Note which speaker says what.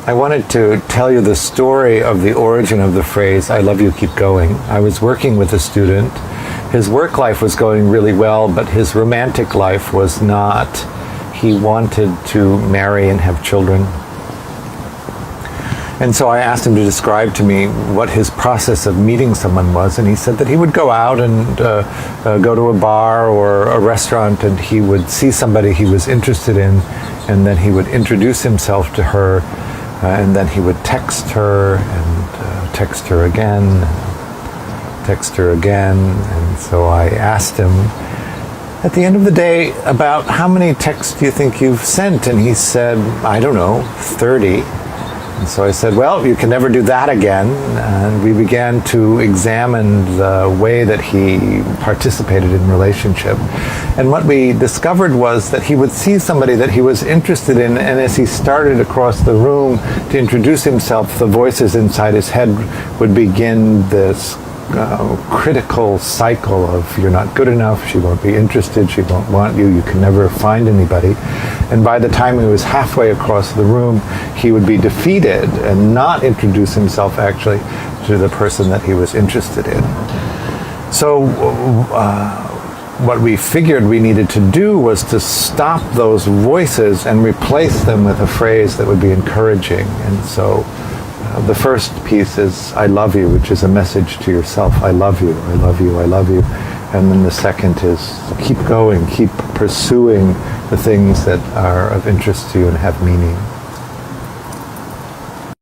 Speaker 1: I wanted to tell you the story of the origin of the phrase, I love you, keep going. I was working with a student. His work life was going really well, but his romantic life was not. He wanted to marry and have children. And so I asked him to describe to me what his process of meeting someone was, and he said that he would go out and go to a bar or a restaurant, and he would see somebody he was interested in, and then he would introduce himself to her, and then he would text her, and text her again, text her again. And so I asked him, at the end of the day, about how many texts do you think you've sent? And he said, I don't know, 30. And so I said, well, you can never do that again. And we began to examine the way that he participated in relationship. And what we discovered was that he would see somebody that he was interested in, and as he started across the room to introduce himself, the voices inside his head would begin this critical cycle of, you're not good enough, she won't be interested, she won't want you, you can never find anybody. And by the time he was halfway across the room, he would be defeated and not introduce himself actually to the person that he was interested in. So what we figured we needed to do was to stop those voices and replace them with a phrase that would be encouraging. And so the first piece is, I love you, which is a message to yourself. I love you, I love you, I love you. And then the second is, keep going, keep pursuing the things that are of interest to you and have meaning.